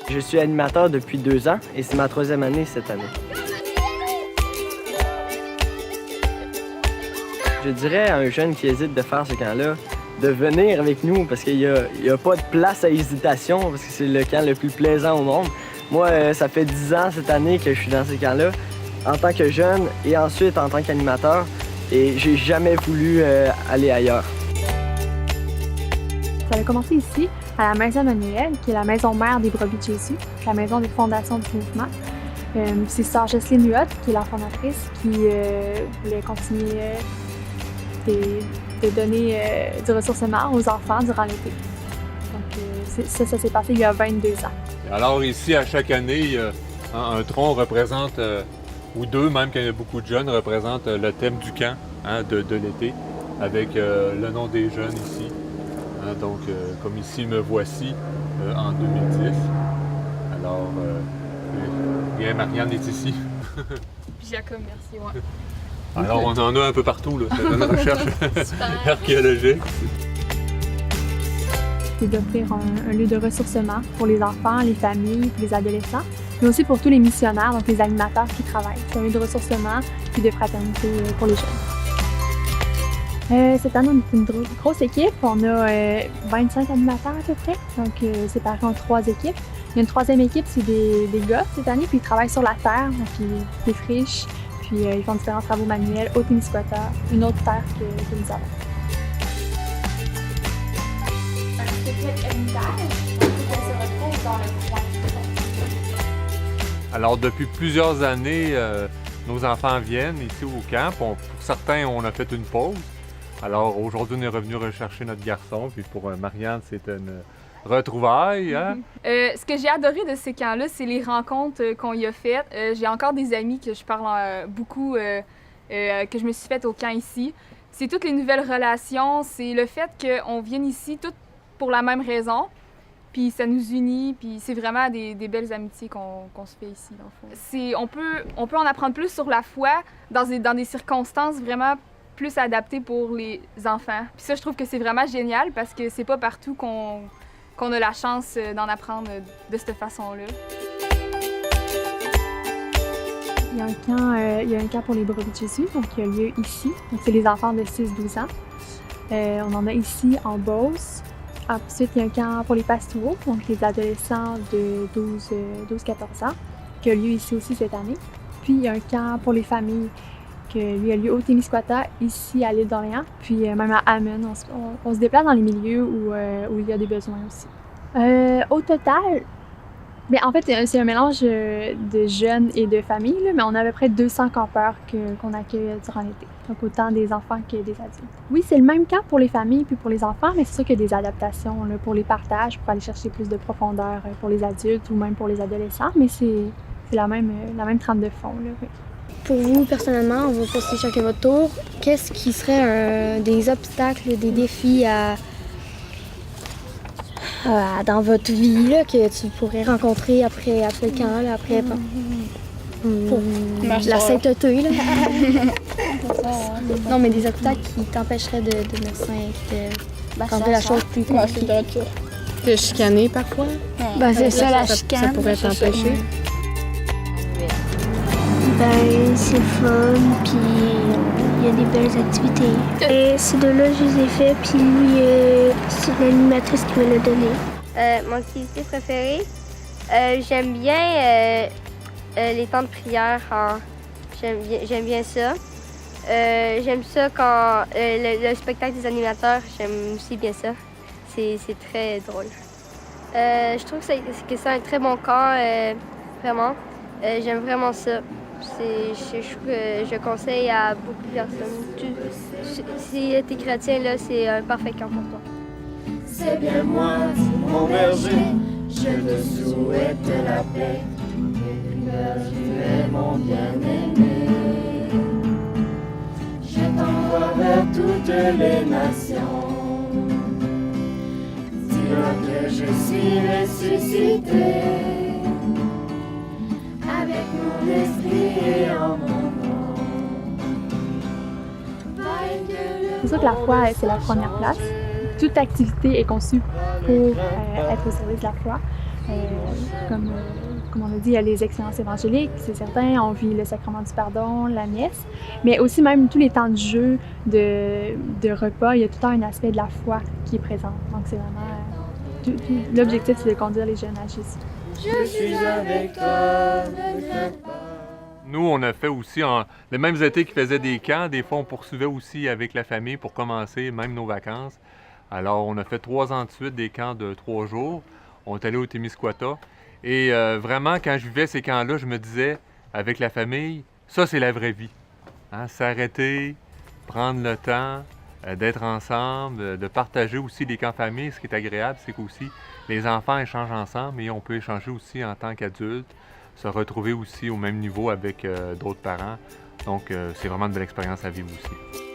Je suis animateur depuis 2 ans et c'est ma 3e année cette année. Je dirais à un jeune qui hésite de faire ce camp-là, de venir avec nous parce qu'il n'y a pas de place à hésitation parce que c'est le camp le plus plaisant au monde. Moi, ça fait 10 ans cette année que je suis dans ce camp-là en tant que jeune et ensuite en tant qu'animateur et j'ai jamais voulu aller ailleurs. Ça a commencé ici, à la Maison Emmanuel, qui est la maison mère des Brebis de Jésus, la maison des fondations du mouvement. C'est Sœur Jocelyne Huot, qui est la fondatrice, qui voulait continuer de donner du ressourcement aux enfants durant l'été. Donc ça s'est passé il y a 22 ans. Alors ici, à chaque année, un tronc représente, ou deux même, quand il y a beaucoup de jeunes, représente le thème du camp de l'été, avec le nom des jeunes ici. Donc, comme ici, me voici en 2010. Alors, bien, Marianne est ici. Puis Jacob, merci, ouais. Alors, on en a un peu partout, là. C'est une recherche archéologique. C'est d'offrir un lieu de ressourcement pour les enfants, les familles, pour les adolescents, mais aussi pour tous les missionnaires, donc les animateurs qui travaillent. C'est un lieu de ressourcement et de fraternité pour les jeunes. Cette année, on est une grosse équipe. On a 25 animateurs à peu près, donc séparés en 3 équipes. Il y a une 3e équipe, c'est des gars cette année, puis ils travaillent sur la terre, donc ils défrichent, puis ils font différents travaux manuels au Témiscouata, une autre terre que nous avons. Un petit héritage qui se retrouve dans le coin. Alors, depuis plusieurs années, nos enfants viennent ici au camp. Pour certains, on a fait une pause. Alors aujourd'hui, on est revenu rechercher notre garçon, puis pour Marianne, c'est une retrouvaille. Hein? Ce que j'ai adoré de ces camps-là, c'est les rencontres qu'on y a faites. J'ai encore des amis que je parle beaucoup, que je me suis faites au camp ici. C'est toutes les nouvelles relations, c'est le fait qu'on vienne ici toutes pour la même raison, puis ça nous unit, puis c'est vraiment des belles amitiés qu'on se fait ici, dans le fond. On peut en apprendre plus sur la foi dans des circonstances vraiment plus adapté pour les enfants. Puis ça, je trouve que c'est vraiment génial parce que c'est pas partout qu'on a la chance d'en apprendre de cette façon-là. Il y a un camp pour les Brebis de Jésus, donc qui a lieu ici. Donc c'est les enfants de 6-12 ans. On en a ici en Beauce. Ensuite, il y a un camp pour les pastoraux, donc les adolescents de 12-14 ans, qui a lieu ici aussi cette année. Puis il y a un camp pour les familles qui a lieu au Témiscouata, ici à l'île d'Orléans, puis même à Hammond. On se déplace dans les milieux où il y a des besoins aussi. Au total, bien, en fait, c'est un mélange de jeunes et de familles, là, mais on a à peu près 200 campeurs qu'on accueille durant l'été. Donc autant des enfants que des adultes. Oui, c'est le même camp pour les familles puis pour les enfants, mais c'est sûr qu'il y a des adaptations là, pour les partages, pour aller chercher plus de profondeur pour les adultes ou même pour les adolescents, mais c'est la même trame de fond. Là, oui. Pour vous, personnellement, on va passer chacun votre tour. Qu'est-ce qui serait des obstacles, des défis dans votre vie là, que tu pourrais rencontrer après le camp, là, après la sainteté? Là. Non, mais des obstacles qui t'empêcheraient de rendre la chose plus compliquée. De chicaner parfois? Ben, c'est ça, la chicane. Ça pourrait t'empêcher. Ben, c'est fun, puis il y a des belles activités. Et ces deux-là, je les ai fait, puis lui, c'est l'animatrice qui me l'a donné. Mon activité préférée, j'aime bien les temps de prière. J'aime bien ça. J'aime ça quand le spectacle des animateurs, j'aime aussi bien ça. C'est très drôle. Je trouve que c'est un très bon camp, vraiment. J'aime vraiment ça. Je conseille à beaucoup de personnes. Si tu es chrétien, là, c'est un parfait camp pour toi. C'est bien moi, mon berger, je te souhaite la paix. Tu es mon bien-aimé. Je t'envoie vers toutes les nations. Dis-leur que je suis ressuscité. Avec mon esprit et en mon nom. C'est sûr que la foi, c'est la première place. Toute activité est conçue pour être au service de la foi. Comme on a dit, il y a les expériences évangéliques, c'est certain, on vit le sacrement du pardon, la messe, mais aussi même tous les temps de jeu, de repas, il y a tout le temps un aspect de la foi qui est présent. Donc c'est vraiment... l'objectif, c'est de conduire les jeunes à Jésus. Je suis avec toi, ne crains pas. Nous, on a fait aussi, les mêmes étés qui faisaient des camps, des fois on poursuivait aussi avec la famille pour commencer même nos vacances. Alors, on a fait 3 ans de suite des camps de 3 jours. On est allé au Témiscouata. Et vraiment, quand je vivais ces camps-là, je me disais, avec la famille, ça, c'est la vraie vie. Hein? S'arrêter, prendre le temps d'être ensemble, de partager aussi les camps famille. Ce qui est agréable, c'est qu'aussi, les enfants échangent ensemble et on peut échanger aussi en tant qu'adultes, se retrouver aussi au même niveau avec d'autres parents. Donc, c'est vraiment une belle expérience à vivre aussi.